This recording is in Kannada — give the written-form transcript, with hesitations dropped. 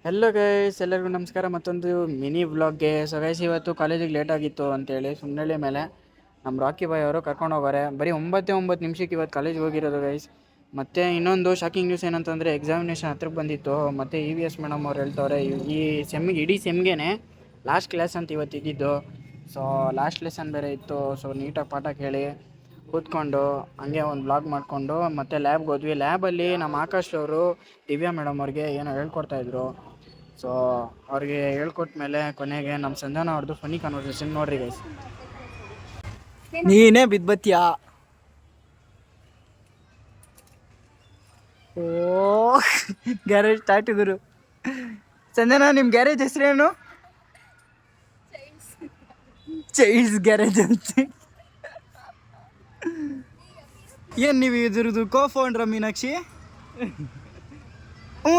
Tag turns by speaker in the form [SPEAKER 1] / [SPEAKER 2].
[SPEAKER 1] ಹೆಲೋ ಗೈಸ್, ಎಲ್ಲರಿಗೂ ನಮಸ್ಕಾರ. ಮತ್ತೊಂದು ಮಿನಿ ವ್ಲಾಗ್ಗೆ. ಸೊ ಗೈಸ್, ಇವತ್ತು ಕಾಲೇಜಿಗೆ ಲೇಟ್ ಆಗಿತ್ತು ಅಂತೇಳಿ ಸುಮ್ಮನೆ ಮೇಲೆ ನಮ್ಮ ರಾಕಿ ಬಾಯ್ ಅವರು ಕರ್ಕೊಂಡು ಹೋಗಾರೆ. ಬರೀ 9 ನಿಮಿಷಕ್ಕೆ ಇವತ್ತು ಕಾಲೇಜಿಗೆ ಹೋಗಿರೋದು ಗೈಸ್. ಮತ್ತು ಇನ್ನೊಂದು ಶಾಕಿಂಗ್ ನ್ಯೂಸ್ ಏನಂತಂದರೆ, ಎಕ್ಸಾಮಿನೇಷನ್ ಹತ್ರಕ್ಕೆ ಬಂದಿತ್ತು. ಮತ್ತು EVS ಮೇಡಮ್ ಅವ್ರು ಹೇಳ್ತವ್ರೆ, ಈ ಸೆಮ್ಮಿಗೆ ಇಡೀ ಸೆಮ್ಗೆ ಲಾಸ್ಟ್ ಕ್ಲಾಸ್ ಅಂತ ಇವತ್ತು ಇದ್ದಿದ್ದು. ಸೊ ಲಾಸ್ಟ್ ಲೆಸನ್ ಬೇರೆ ಇತ್ತು. ಸೊ ನೀಟಾಗಿ ಪಾಠ ಕೇಳಿ ಕೂತ್ಕೊಂಡು ಹಂಗೆ ಒಂದು ಬ್ಲಾಗ್ ಮಾಡಿಕೊಂಡು ಮತ್ತು ಲ್ಯಾಬ್ಗೆ ಹೋದ್ವಿ. ಲ್ಯಾಬಲ್ಲಿ ನಮ್ಮ ಆಕಾಶ್ ಅವರು ದಿವ್ಯಾ ಮೇಡಮ್ ಅವ್ರಿಗೆ ಏನೋ ಹೇಳ್ಕೊಡ್ತಾಯಿದ್ರು. ಸೊ ಅವ್ರಿಗೆ ಹೇಳ್ಕೊಟ್ಮೇಲೆ ಕೊನೆಗೆ ನಮ್ಮ ಸಂಜನಾ ಅವ್ರದ್ದು ಫನ್ನಿ ಕನ್ವರ್ಸೇಷನ್ ನೋಡ್ರಿ ಗೈಸ್.
[SPEAKER 2] ನೀನೇ ಬಿದ್ಬತ್ತೀಯಾ? ಓ ಗ್ಯಾರೇಜ್ ಸ್ಟಾರ್ಟ್ ಇದ್ರು. ಸಂಜನಾ, ನಿಮ್ಮ ಗ್ಯಾರೇಜ್ ಹೆಸರೇನು? ಚೈಲ್ಡ್ಸ್ ಗ್ಯಾರೇಜ್ ಅಂತ. ಏನು ನೀವು ಇದ್ರದ್ದು ಕೋ ಫೌಂಡ್ರ ಮೀನಾಕ್ಷಿ? ಹ್ಞೂ.